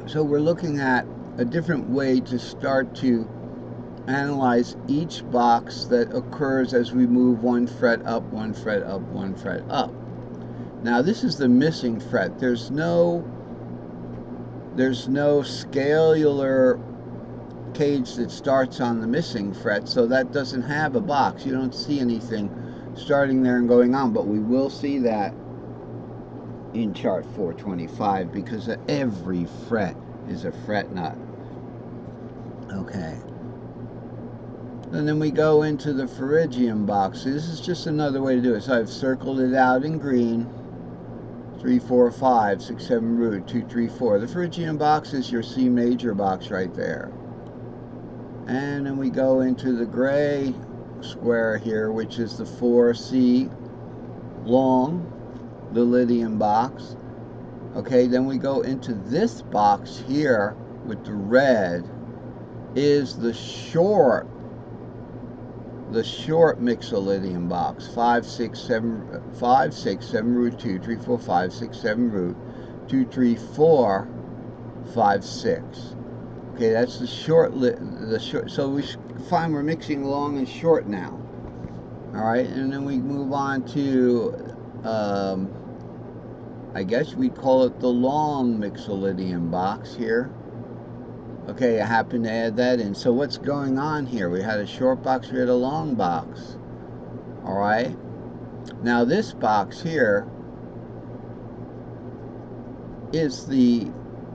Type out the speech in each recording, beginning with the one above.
So we're looking at a different way to start to analyze each box that occurs as we move one fret up, one fret up, one fret up. Now this is the missing fret. There's no scalular cage that starts on the missing fret, so that doesn't have a box. You don't see anything starting there and going on, but we will see that in chart 425 because every fret is a fret nut. Okay. And then we go into the Phrygian box. This is just another way to do it. So I've circled it out in green. 3, 4, 5, 6, 7 root, 2, 3, 4. The Phrygian box is your C major box right there. And then we go into the gray square here, which is the 4C long, the Lydian box. Okay, then we go into this box here with the red is the short Mixolydian box. 5, 6, 7 root 2, 3, 4, 5, 6, 7 root 2, 3, 4, 5, 6. Okay, that's the short. So we find we're mixing long and short now. All right, and then we move on to, I guess we call it the long Mixolydian box here. Okay, I happen to add that in. So what's going on here? We had a short box, we had a long box. All right. Now this box here is the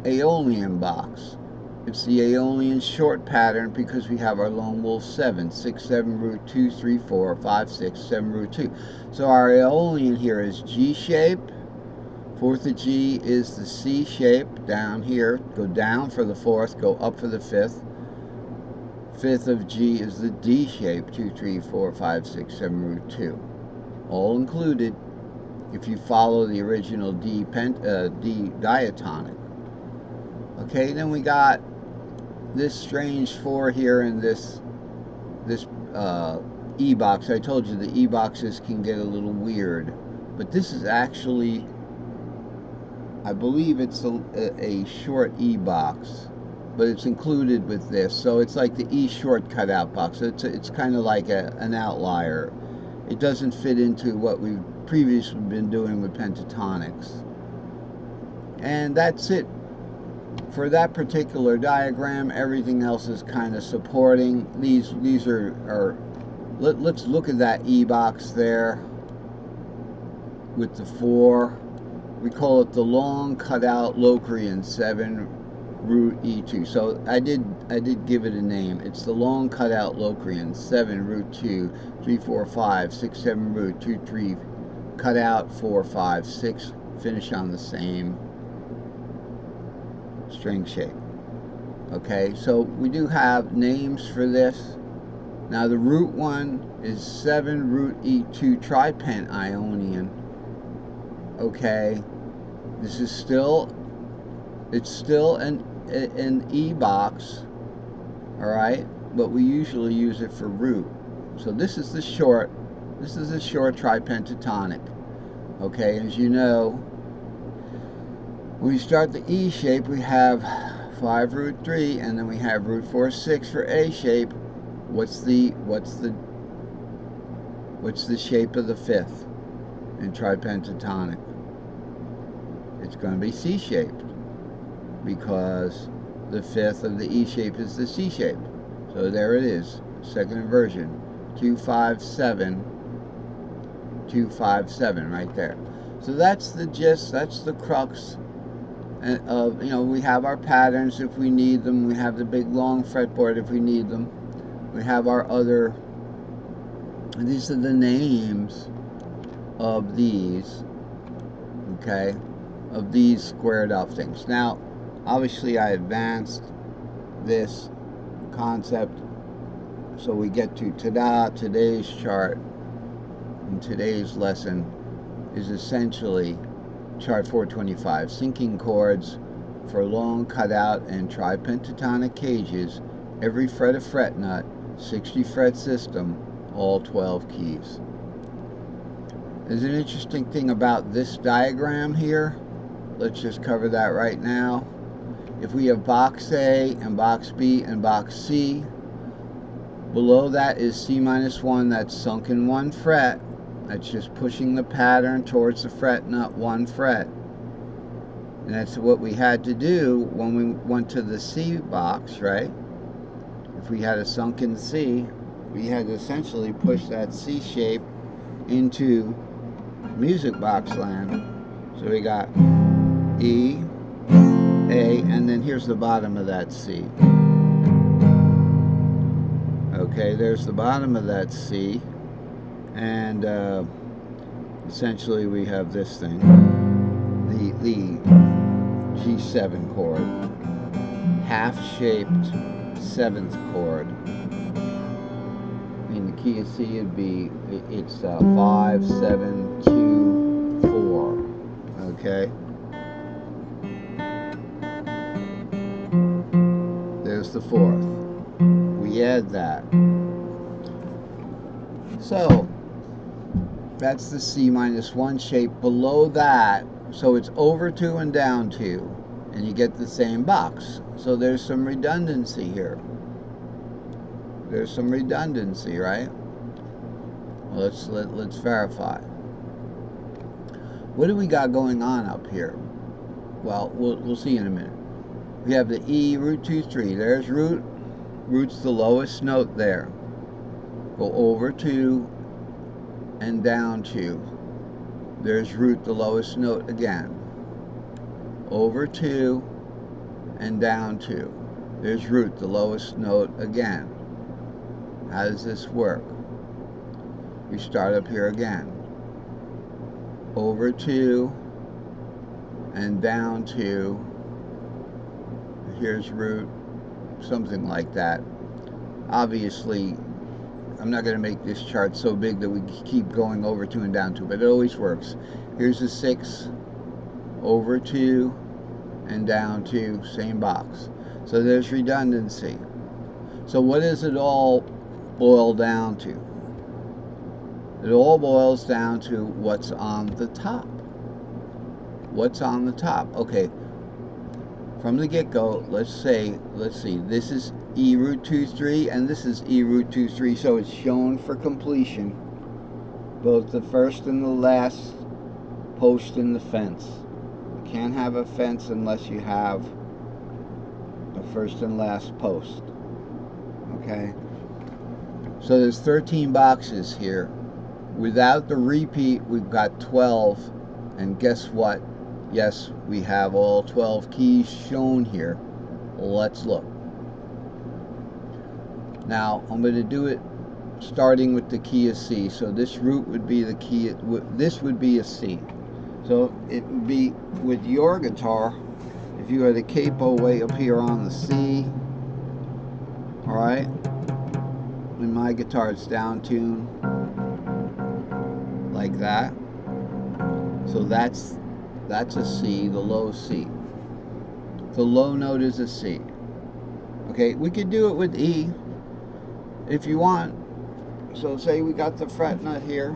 Aeolian box. It's the Aeolian short pattern because we have our lone wolf 7, 6, 7 root 2, 3, 4, 5, 6, 7 root 2. So our Aeolian here is G shape. Fourth of G is the C shape down here. Go down for the fourth, go up for the fifth. Fifth of G is the D shape, 2, 3, 4, 5, 6, 7 root 2. All included if you follow the original D diatonic. Okay, then we got this strange 4 here in this E box. I told you the E boxes can get a little weird, but this is actually, I believe it's a short E box, but it's included with this, so it's like the E short cutout box. It's kind of like an outlier. It doesn't fit into what we've previously been doing with pentatonics. And that's it for that particular diagram. Everything else is kind of supporting. These are let's look at that E box there with the 4. We call it the long cutout Locrian 7 root E2. So I did give it a name. It's the long cutout Locrian 7 root 2, 3, 4, 5, 6, 7 root 2, 3 cutout 4, 5, 6. Finish on the same string shape. Okay, so we do have names for this. Now the root one is 7 root E2 tripent Ionian. Okay, this is still an E box, all right, but we usually use it for root. So this is a short tripentatonic. Okay, as you know, when we start the E shape, we have 5 root 3, and then we have root 4 6 for A shape. What's the shape of the fifth in tripentatonic? It's going to be C shaped, because the fifth of the E shape is the C shape. So there it is, second inversion, 2, 5, 7, 2, 5, 7 right there. So that's the gist, that's the crux of, we have our patterns if we need them. We have the big long fretboard if we need them. We have our other, these are the names of these, okay, of these squared up things. Now, obviously I advanced this concept, so we get to today's chart, and today's lesson is essentially chart 425, sinking chords for long cutout and tripentatonic cages, every fret a fretnut, 60 fret system, all 12 keys. There's an interesting thing about this diagram here. Let's just cover that right now. if we have box A and box B and box C, below that is C-1, that's sunk in 1 fret. That's just pushing the pattern towards the fret nut 1 fret. And that's what we had to do when we went to the C box, right? If we had a sunken C, we had to essentially push that C shape into music box land. So we got E, A, and then here's the bottom of that C. Okay, there's the bottom of that C, and essentially we have this thing, the G7 chord, half-shaped 7th chord. In the key of C, it'd be, it's 5, 7, 2, 4. Okay. There's the 4th. We add that. So that's the C-1 shape. Below that, so it's over 2 and down 2, and you get the same box. So there's some redundancy here. There's some redundancy, right? Well, let's verify. What do we got going on up here? Well, we'll see in a minute. We have the E, root 2, 3. There's root. Root's the lowest note there. Go over 2 and down 2. There's root, the lowest note again. Over 2 and down 2. There's root, the lowest note again. How does this work? We start up here again. Over 2 and down 2. Here's root, something like that. Obviously, I'm not going to make this chart so big that we keep going over 2 and down 2, but it always works. Here's a 6, over 2 and down 2, same box. So there's redundancy. So what does it all boil down to? It all boils down to what's on the top. What's on the top? Okay, from the get-go, let's see, this is E root 2, 3, and this is E root 2, 3, so it's shown for completion. Both the first and the last post in the fence. You can't have a fence unless you have a first and last post. Okay? So there's 13 boxes here. Without the repeat, we've got 12, and guess what? Yes, we have all 12 keys shown here. Let's look. Now, I'm going to do it starting with the key of C. So this root would be the key, this would be a C. So it would be with your guitar, if you had a capo way up here on the C, alright? In my guitar it's down tuned like that. So that's a C, the low C. The low note is a C. Okay, we could do it with E if you want. So say we got the fret nut here,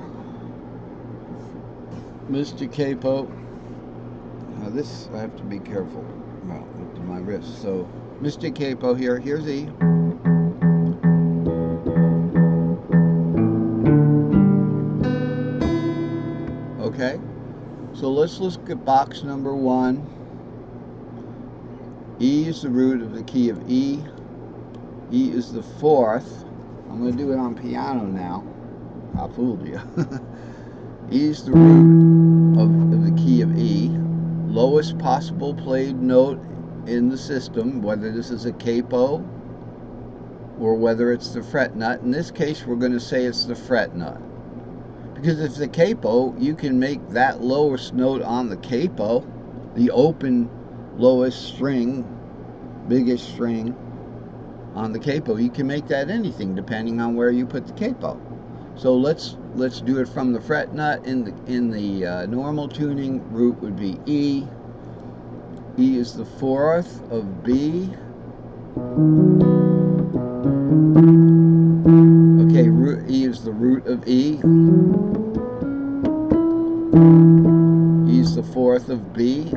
Mr. Capo. Now this, I have to be careful with my wrist. So Mr. Capo here, here's E. Okay, so let's look at box number 1. E is the root of the key of E. E is the 4th. I'm going to do it on piano now. I fooled you. E is the root of the key of E. Lowest possible played note in the system, whether this is a capo or whether it's the fret nut. In this case, we're going to say it's the fret nut. Because if the capo, you can make that lowest note on the capo, the open lowest string, biggest string on the capo, you can make that anything depending on where you put the capo. So let's do it from the fret nut. In the normal tuning, root would be E. E is the 4th of B. Okay, E is the root of E. E is the 4th of B.